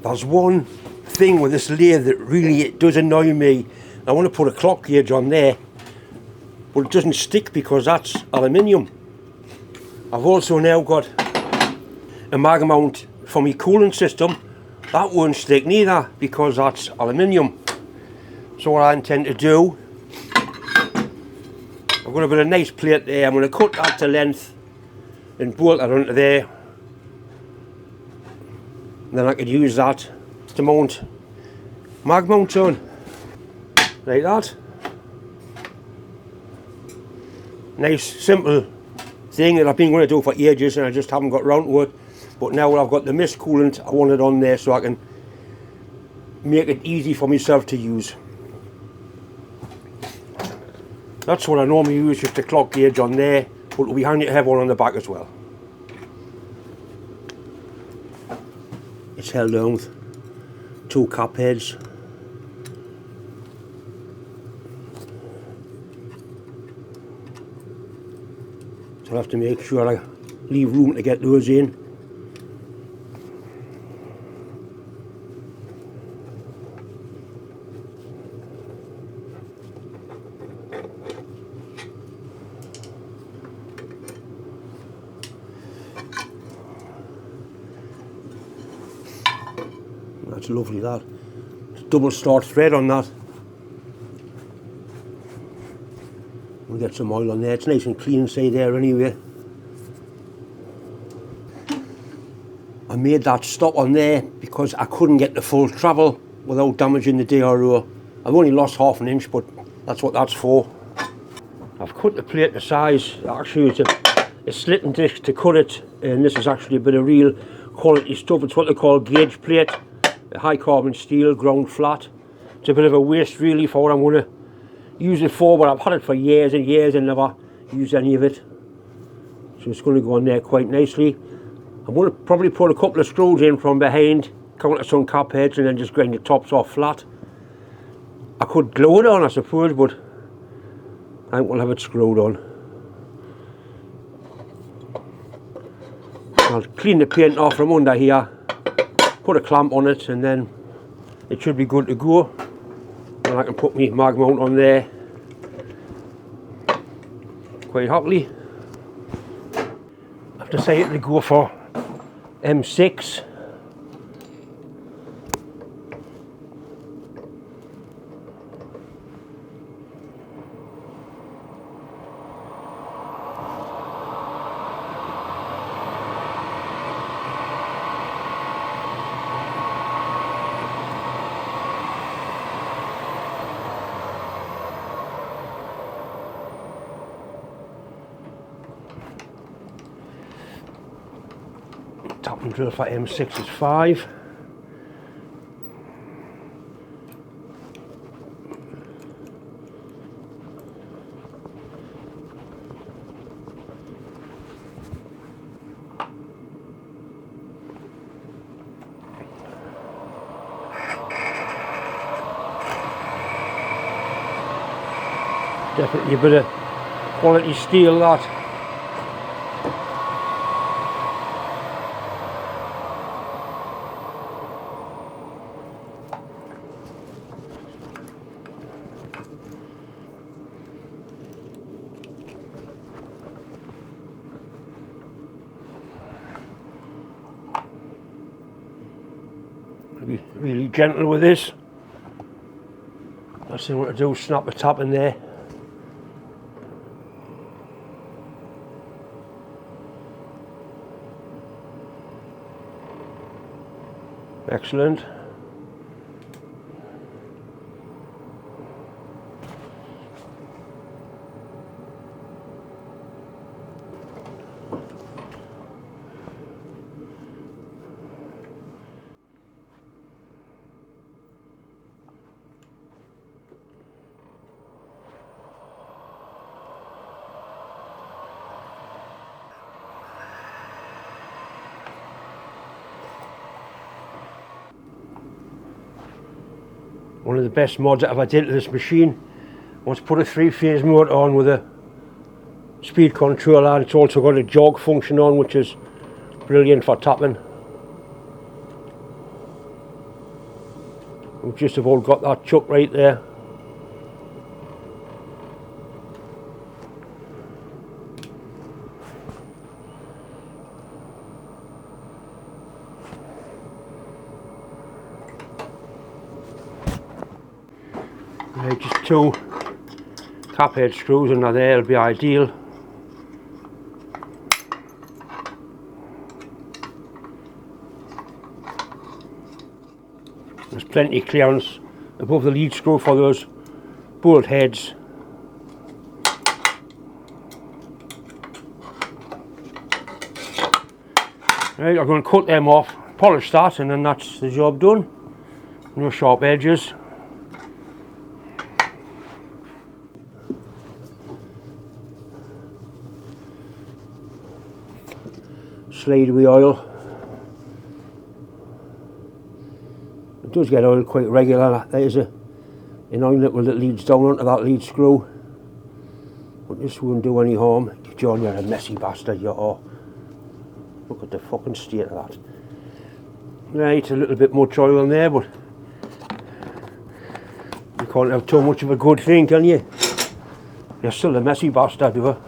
There's one thing with this lathe that really does annoy me. I want to put a clock gauge on there, but it doesn't stick because that's aluminium. I've also now got a mag mount for my cooling system. That won't stick neither because that's aluminium. So what I intend to do, I've got a bit of nice plate there. I'm going to cut that to length and bolt that onto there. And then I could use that to mount mag mounts on, like that. Nice simple thing that I've been going to do for ages and I just haven't got round to it. But now I've got the mist coolant, I want it on there so I can make it easy for myself to use. That's what I normally use, just a clock gauge on there, but it'll be handy to have one on the back as well. It's held down with 2 cap heads. So I'll have to make sure I leave room to get those in. That's lovely, that. It's double start thread on that. We'll get some oil on there. It's nice and clean inside there anyway. I made that stop on there because I couldn't get the full travel without damaging the DRO. I've only lost half an inch, but that's what that's for. I've cut the plate to size. I actually used a slitting disc to cut it, and this is actually a bit of real quality stuff. It's what they call gauge plate. High carbon steel, ground flat. It's a bit of a waste really for what I'm going to use it for, but I've had it for years and years and never used any of it. So it's going to go on there quite nicely. I'm going to probably put a couple of screws in from behind, counter some cap heads, and then just grind the tops off flat. I could glue it on, I suppose, but I think we'll have it screwed on. I'll clean the paint off from under here, put a clamp on it, and then it should be good to go. And I can put my mag mount on there quite happily. I've decided to go for M6. Tap and drill for M6 is 5. Definitely a bit of quality steel, that. Be really gentle with this. Last thing I want to do is snap a tap in there. Excellent. One of the best mods that I've ever did to this machine was put a 3-phase motor on with a speed controller. It's also got a jog function on, which is brilliant for tapping. We've just about got that chuck right there. Right, just 2 cap head screws under there will be ideal. There's plenty of clearance above the lead screw for those bolt heads. Right, I'm going to cut them off, polish that, and then that's the job done. No sharp edges. Slide with oil. It does get oil quite regular. That is a annoying little that leads down onto that lead screw. But this won't do any harm. John, you're a messy bastard, you are. Look at the fucking state of that. Right, a little bit much oil in there, but you can't have too much of a good thing, can you? You're still a messy bastard, you are.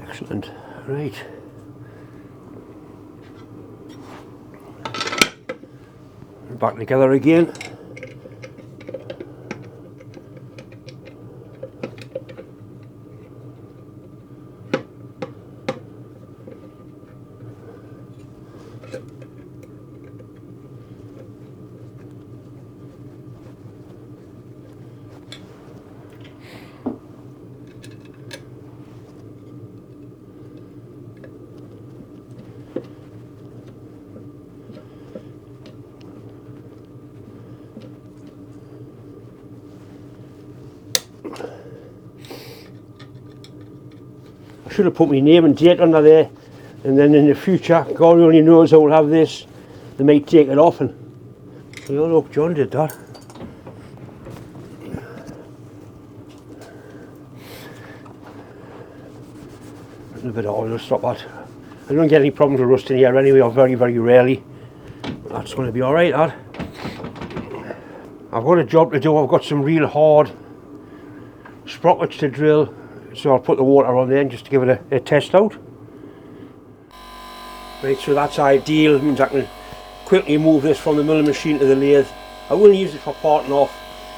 Excellent. Right. Back together again. I should have put my name and date under there, and then in the future, God only knows I will have this, they might take it off, and oh look, John did that. A little bit of oil will stop that. I don't get any problems with rust in here anyway, or very, very rarely. That's going to be alright, that. I've got a job to do. I've got some real hard sprockets to drill, so I'll put the water on there just to give it a test out. Right, so that's ideal. It means I can quickly move this from the milling machine to the lathe. I will use it for parting off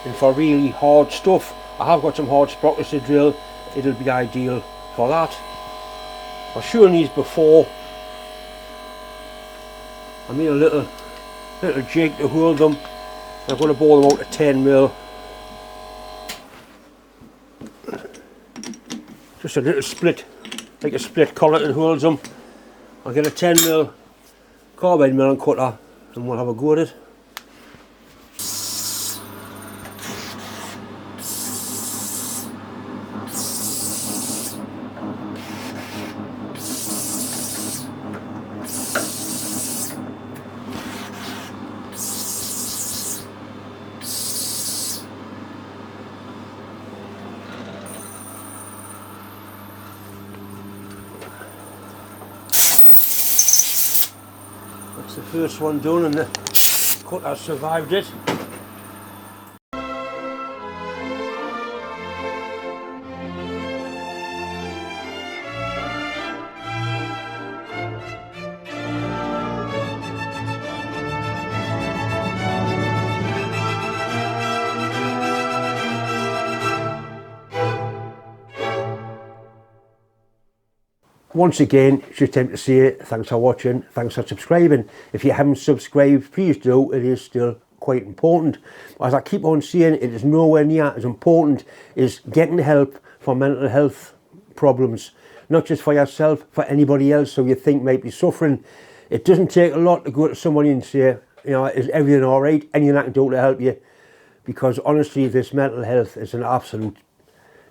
and for really hard stuff. I have got some hard sprockets to drill. It'll be ideal for that. I've shown these before. I made a little jig to hold them. I'm going to bore them out to 10mm. Just a little split, like a split collar that holds them. I'll get a 10mm carbide milling cutter and we'll have a go at it. That's the first one done and the cutter survived it. Once again, it's just time to say thanks for watching, thanks for subscribing. If you haven't subscribed, please do, it is still quite important. As I keep on saying, it is nowhere near as important as getting help for mental health problems. Not just for yourself, for anybody else who you think might be suffering. It doesn't take a lot to go to somebody and say, you know, is everything alright? Anything I can do to help you? Because honestly, this mental health is an absolute,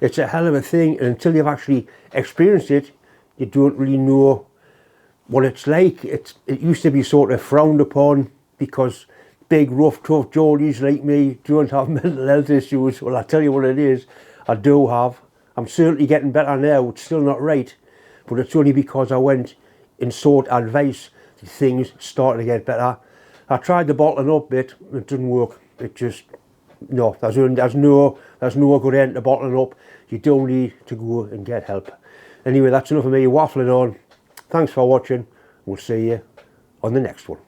it's a hell of a thing, and until you've actually experienced it, you don't really know what it's like. It used to be sort of frowned upon because big, rough, tough Geordies like me don't have mental health issues. Well, I tell you what it is, I do have. I'm certainly getting better now. It's still not right, but it's only because I went and sought advice. Things started to get better. I tried the bottling up bit. It didn't work. It just, no. There's no good end to bottling up. You do need to go and get help. Anyway, that's enough of me waffling on. Thanks for watching. We'll see you on the next one.